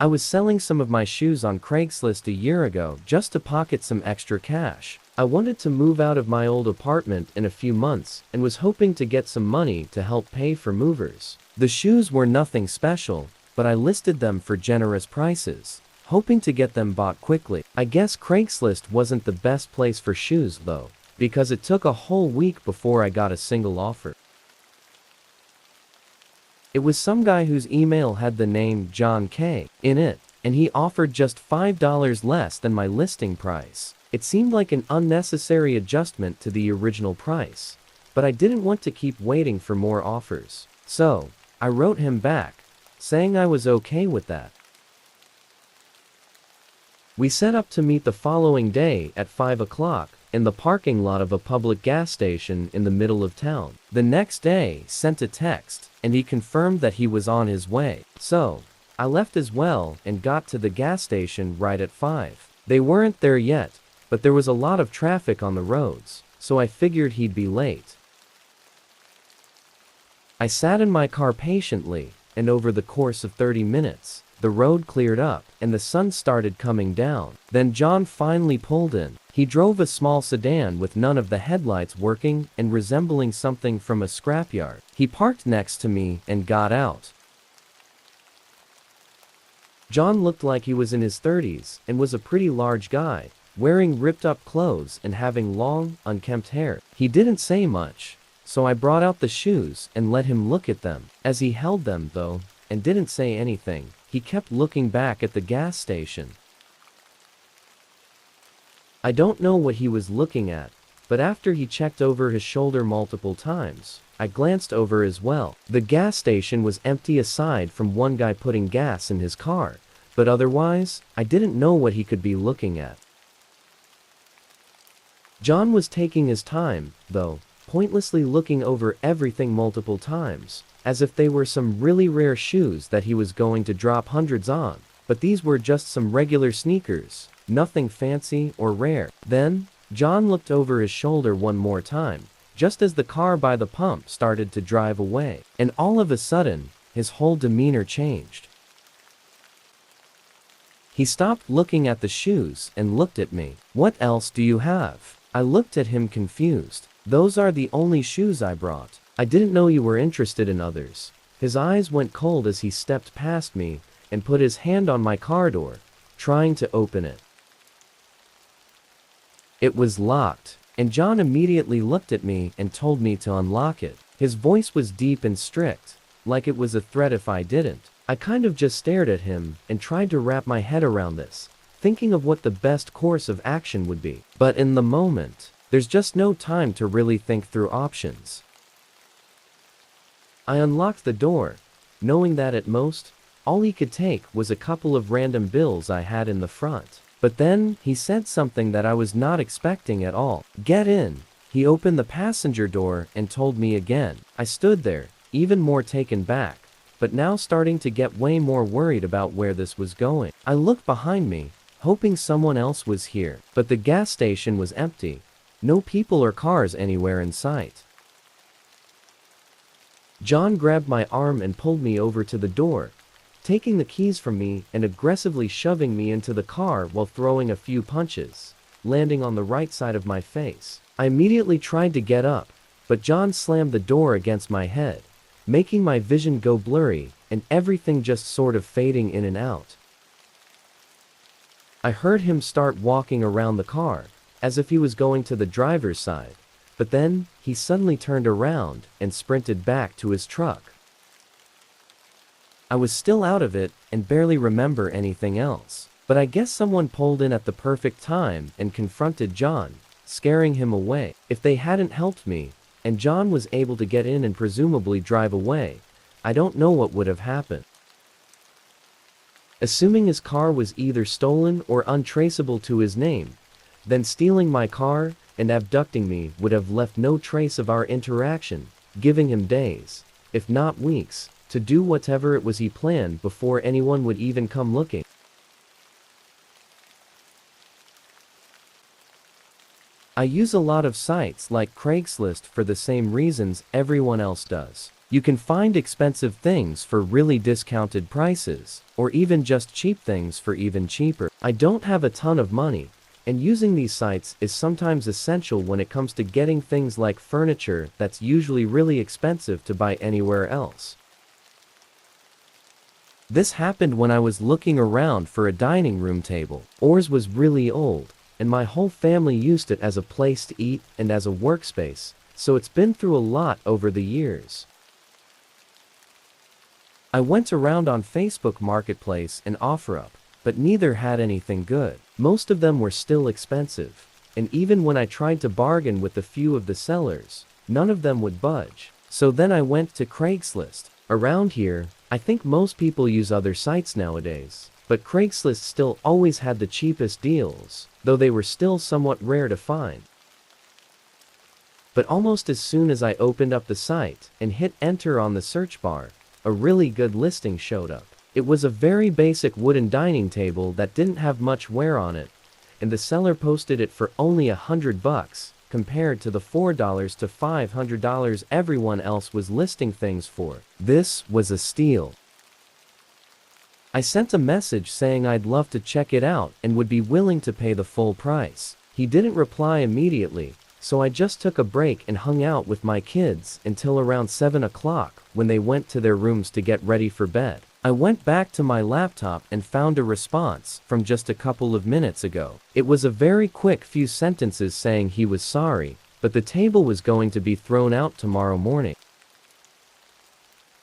I was selling some of my shoes on Craigslist a year ago just to pocket some extra cash. I wanted to move out of my old apartment in a few months and was hoping to get some money to help pay for movers. The shoes were nothing special, but I listed them for generous prices, hoping to get them bought quickly. I guess Craigslist wasn't the best place for shoes though, because it took a whole week before I got a single offer. It was some guy whose email had the name John K. in it, and he offered just $5 less than my listing price. It seemed like an unnecessary adjustment to the original price, but I didn't want to keep waiting for more offers. So, I wrote him back, saying I was okay with that. We set up to meet the following day at 5 o'clock in the parking lot of a public gas station in the middle of town. The next day, sent a text, and he confirmed that he was on his way. So, I left as well and got to the gas station right at 5. They weren't there yet, but there was a lot of traffic on the roads, so I figured he'd be late. I sat in my car patiently, and over the course of 30 minutes, the road cleared up, and the sun started coming down. Then John finally pulled in. He drove a small sedan with none of the headlights working and resembling something from a scrapyard. He parked next to me and got out. John looked like he was in his 30s and was a pretty large guy, wearing ripped-up clothes and having long, unkempt hair. He didn't say much, so I brought out the shoes and let him look at them. As he held them, though, and didn't say anything, he kept looking back at the gas station. I don't know what he was looking at, but after he checked over his shoulder multiple times, I glanced over as well. The gas station was empty aside from one guy putting gas in his car, but otherwise, I didn't know what he could be looking at. John was taking his time, though, pointlessly looking over everything multiple times, as if they were some really rare shoes that he was going to drop hundreds on, but these were just some regular sneakers, nothing fancy or rare. Then, John looked over his shoulder one more time, just as the car by the pump started to drive away, and all of a sudden, his whole demeanor changed. He stopped looking at the shoes and looked at me. "What else do you have?" I looked at him confused. "Those are the only shoes I brought. I didn't know you were interested in others." His eyes went cold as he stepped past me and put his hand on my car door, trying to open it. It was locked, and John immediately looked at me and told me to unlock it. His voice was deep and strict, like it was a threat if I didn't. I kind of just stared at him and tried to wrap my head around this, thinking of what the best course of action would be. But in the moment, there's just no time to really think through options. I unlocked the door, knowing that at most, all he could take was a couple of random bills I had in the front. But then, he said something that I was not expecting at all. "Get in." He opened the passenger door and told me again. I stood there, even more taken back, but now starting to get way more worried about where this was going. I looked behind me, hoping someone else was here, but the gas station was empty. No people or cars anywhere in sight. John grabbed my arm and pulled me over to the door, taking the keys from me and aggressively shoving me into the car while throwing a few punches, landing on the right side of my face. I immediately tried to get up, but John slammed the door against my head, making my vision go blurry and everything just sort of fading in and out. I heard him start walking around the car, as if he was going to the driver's side, but then, he suddenly turned around and sprinted back to his truck. I was still out of it and barely remember anything else, but I guess someone pulled in at the perfect time and confronted John, scaring him away. If they hadn't helped me, and John was able to get in and presumably drive away, I don't know what would have happened. Assuming his car was either stolen or untraceable to his name, then stealing my car and abducting me would have left no trace of our interaction, giving him days, if not weeks, to do whatever it was he planned before anyone would even come looking. I use a lot of sites like Craigslist for the same reasons everyone else does. You can find expensive things for really discounted prices, or even just cheap things for even cheaper. I don't have a ton of money, and using these sites is sometimes essential when it comes to getting things like furniture that's usually really expensive to buy anywhere else. This happened when I was looking around for a dining room table. Ours was really old, and my whole family used it as a place to eat and as a workspace, so it's been through a lot over the years. I went around on Facebook Marketplace and OfferUp, but neither had anything good. Most of them were still expensive, and even when I tried to bargain with a few of the sellers, none of them would budge. So then I went to Craigslist. Around here, I think most people use other sites nowadays, but Craigslist still always had the cheapest deals, though they were still somewhat rare to find. But almost as soon as I opened up the site and hit enter on the search bar, a really good listing showed up. It was a very basic wooden dining table that didn't have much wear on it, and the seller posted it for only $100 compared to the $400 to $500 everyone else was listing things for. This was a steal. I sent a message saying I'd love to check it out and would be willing to pay the full price. He didn't reply immediately, so I just took a break and hung out with my kids until around 7 o'clock when they went to their rooms to get ready for bed. I went back to my laptop and found a response from just a couple of minutes ago. It was a very quick few sentences saying he was sorry, but the table was going to be thrown out tomorrow morning.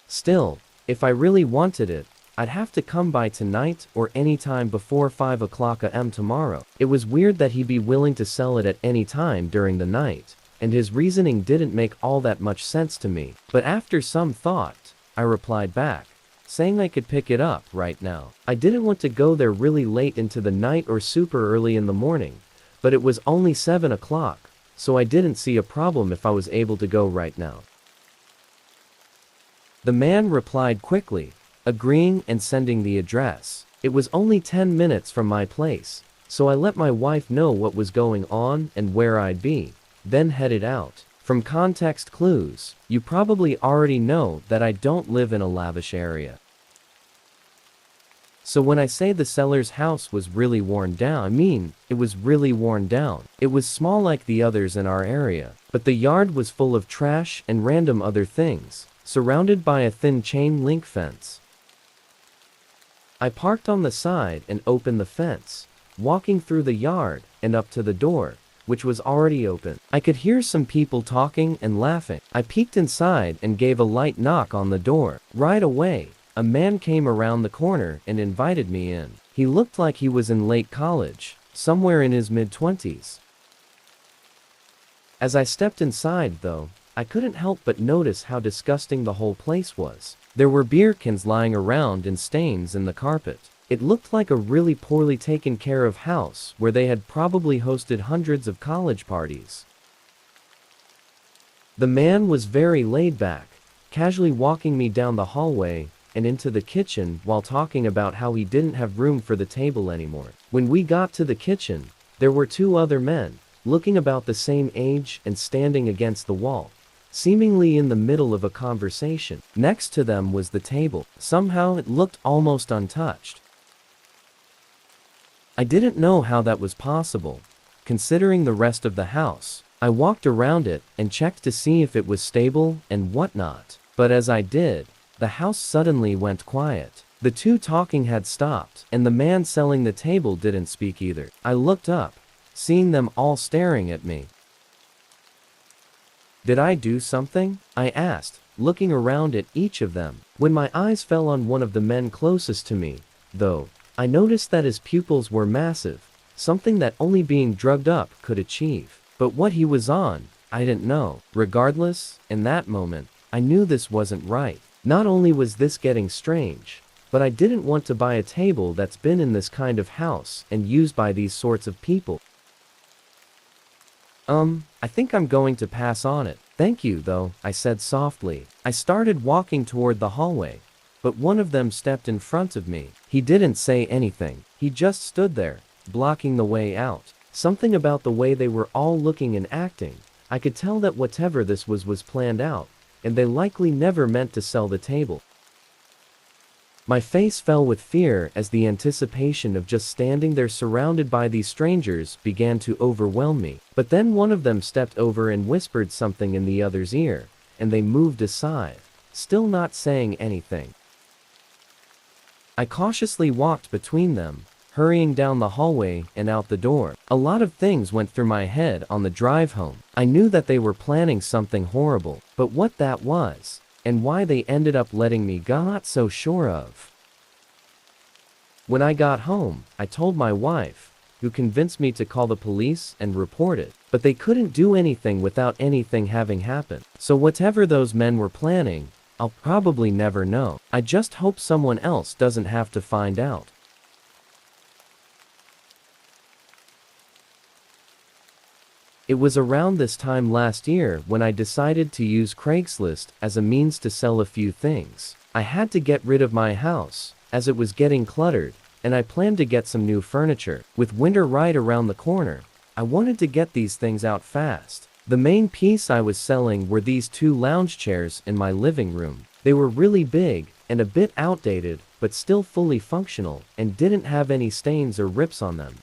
Still, if I really wanted it, I'd have to come by tonight or any time before 5 o'clock a.m. tomorrow. It was weird that he'd be willing to sell it at any time during the night, and his reasoning didn't make all that much sense to me. But after some thought, I replied back, saying I could pick it up right now. I didn't want to go there really late into the night or super early in the morning, but it was only 7 o'clock, so I didn't see a problem if I was able to go right now. The man replied quickly, agreeing and sending the address. It was only 10 minutes from my place, so I let my wife know what was going on and where I'd be, then headed out. From context clues, you probably already know that I don't live in a lavish area. So when I say the seller's house was really worn down, I mean, it was really worn down. It was small like the others in our area, but the yard was full of trash and random other things, surrounded by a thin chain link fence. I parked on the side and opened the fence, walking through the yard and up to the door, which was already open. I could hear some people talking and laughing. I peeked inside and gave a light knock on the door. Right away, a man came around the corner and invited me in. He looked like he was in late college, somewhere in his mid-20s. As I stepped inside, though, I couldn't help but notice how disgusting the whole place was. There were beer cans lying around and stains in the carpet. It looked like a really poorly taken care of house where they had probably hosted hundreds of college parties. The man was very laid back, casually walking me down the hallway and into the kitchen while talking about how he didn't have room for the table anymore. When we got to the kitchen, there were two other men, looking about the same age and standing against the wall, seemingly in the middle of a conversation. Next to them was the table. Somehow it looked almost untouched. I didn't know how that was possible, considering the rest of the house. I walked around it and checked to see if it was stable and whatnot. But as I did, the house suddenly went quiet. The two talking had stopped, and the man selling the table didn't speak either. I looked up, seeing them all staring at me. Did I do something? I asked, looking around at each of them. When my eyes fell on one of the men closest to me, though, I noticed that his pupils were massive, something that only being drugged up could achieve. But what he was on, I didn't know. Regardless, in that moment, I knew this wasn't right. Not only was this getting strange, but I didn't want to buy a table that's been in this kind of house and used by these sorts of people. I think I'm going to pass on it. Thank you, though, I said softly. I started walking toward the hallway, but one of them stepped in front of me. He didn't say anything. He just stood there, blocking the way out. Something about the way they were all looking and acting. I could tell that whatever this was planned out, and they likely never meant to sell the table. My face fell with fear as the anticipation of just standing there surrounded by these strangers began to overwhelm me. But then one of them stepped over and whispered something in the other's ear, and they moved aside, still not saying anything. I cautiously walked between them, hurrying down the hallway and out the door. A lot of things went through my head on the drive home. I knew that they were planning something horrible, but what that was, and why they ended up letting me go, not so sure of. When I got home, I told my wife, who convinced me to call the police and report it, but they couldn't do anything without anything having happened. So whatever those men were planning, I'll probably never know. I just hope someone else doesn't have to find out. It was around this time last year when I decided to use Craigslist as a means to sell a few things. I had to get rid of my house, as it was getting cluttered, and I planned to get some new furniture. With winter right around the corner, I wanted to get these things out fast. The main piece I was selling were these 2 lounge chairs in my living room. They were really big, and a bit outdated, but still fully functional, and didn't have any stains or rips on them.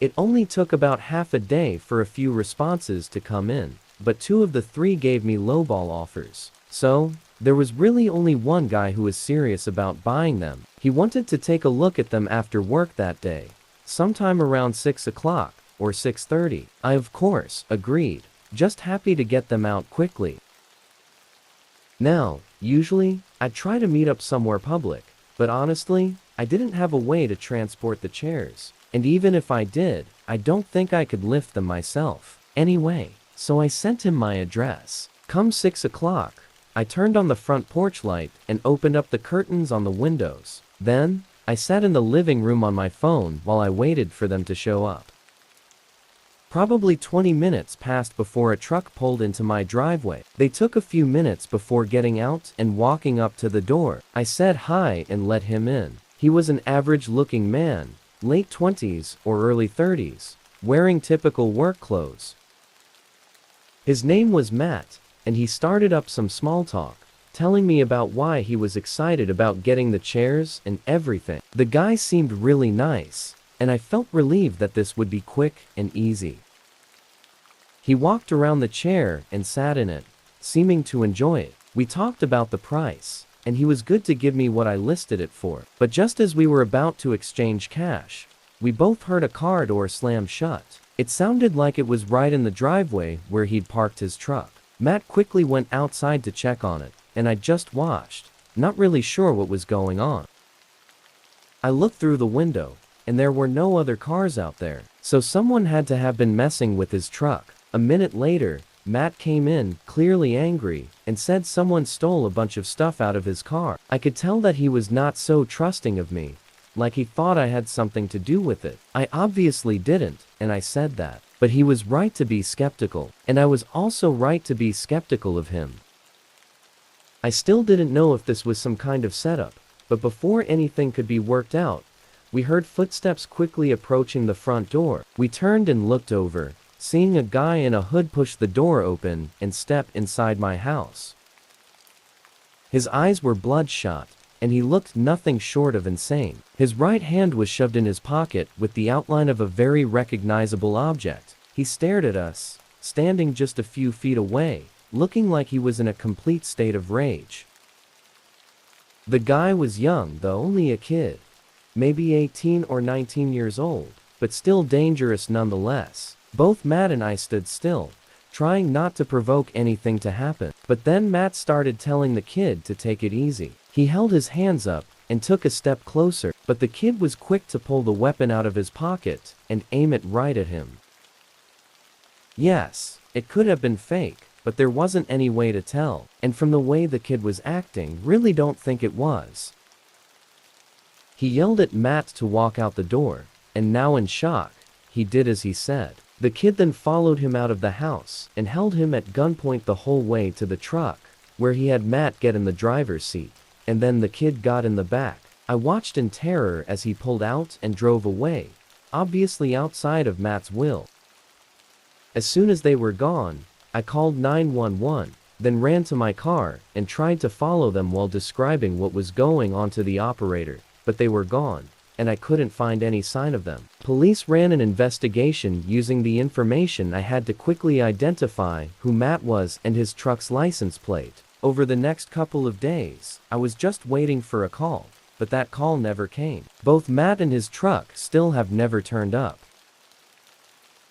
It only took about half a day for a few responses to come in, but 2 of the 3 gave me lowball offers. So, there was really only one guy who was serious about buying them. He wanted to take a look at them after work that day, sometime around 6 o'clock, or 6:30. I of course agreed, just happy to get them out quickly. Now, usually, I'd try to meet up somewhere public, but honestly, I didn't have a way to transport the chairs. And even if I did, I don't think I could lift them myself. Anyway, so I sent him my address. Come 6 o'clock, I turned on the front porch light and opened up the curtains on the windows. Then, I sat in the living room on my phone while I waited for them to show up. Probably 20 minutes passed before a truck pulled into my driveway. They took a few minutes before getting out and walking up to the door. I said hi and let him in. He was an average-looking man, late 20s or early 30s, wearing typical work clothes. His name was Matt, and he started up some small talk, telling me about why he was excited about getting the chairs and everything. The guy seemed really nice, and I felt relieved that this would be quick and easy. He walked around the chair and sat in it, seeming to enjoy it. We talked about the price, and he was good to give me what I listed it for. But just as we were about to exchange cash, we both heard a car door slam shut. It sounded like it was right in the driveway where he'd parked his truck. Matt quickly went outside to check on it, and I just watched, not really sure what was going on. I looked through the window, and there were no other cars out there, so someone had to have been messing with his truck. A minute later, Matt came in, clearly angry, and said someone stole a bunch of stuff out of his car. I could tell that he was not so trusting of me, like he thought I had something to do with it. I obviously didn't, and I said that. But he was right to be skeptical, and I was also right to be skeptical of him. I still didn't know if this was some kind of setup, but before anything could be worked out, we heard footsteps quickly approaching the front door. We turned and looked over, seeing a guy in a hood push the door open and step inside my house. His eyes were bloodshot, and he looked nothing short of insane. His right hand was shoved in his pocket with the outline of a very recognizable object. He stared at us, standing just a few feet away, looking like he was in a complete state of rage. The guy was young, though only a kid, maybe 18 or 19 years old, but still dangerous nonetheless. Both Matt and I stood still, trying not to provoke anything to happen. But then Matt started telling the kid to take it easy. He held his hands up and took a step closer, but the kid was quick to pull the weapon out of his pocket and aim it right at him. Yes, it could have been fake, but there wasn't any way to tell, and from the way the kid was acting, really don't think it was. He yelled at Matt to walk out the door, and now in shock, he did as he said. The kid then followed him out of the house and held him at gunpoint the whole way to the truck, where he had Matt get in the driver's seat, and then the kid got in the back. I watched in terror as he pulled out and drove away, obviously outside of Matt's will. As soon as they were gone, I called 911, then ran to my car and tried to follow them while describing what was going on to the operator, but they were gone, and I couldn't find any sign of them. Police ran an investigation using the information I had to quickly identify who Matt was and his truck's license plate. Over the next couple of days, I was just waiting for a call, but that call never came. Both Matt and his truck still have never turned up.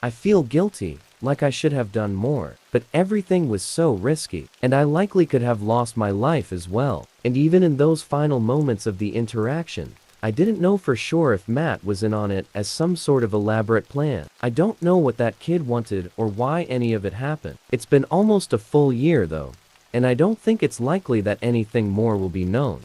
I feel guilty, like I should have done more, but everything was so risky, and I likely could have lost my life as well. And even in those final moments of the interaction, I didn't know for sure if Matt was in on it as some sort of elaborate plan. I don't know what that kid wanted or why any of it happened. It's been almost a full year though, and I don't think it's likely that anything more will be known.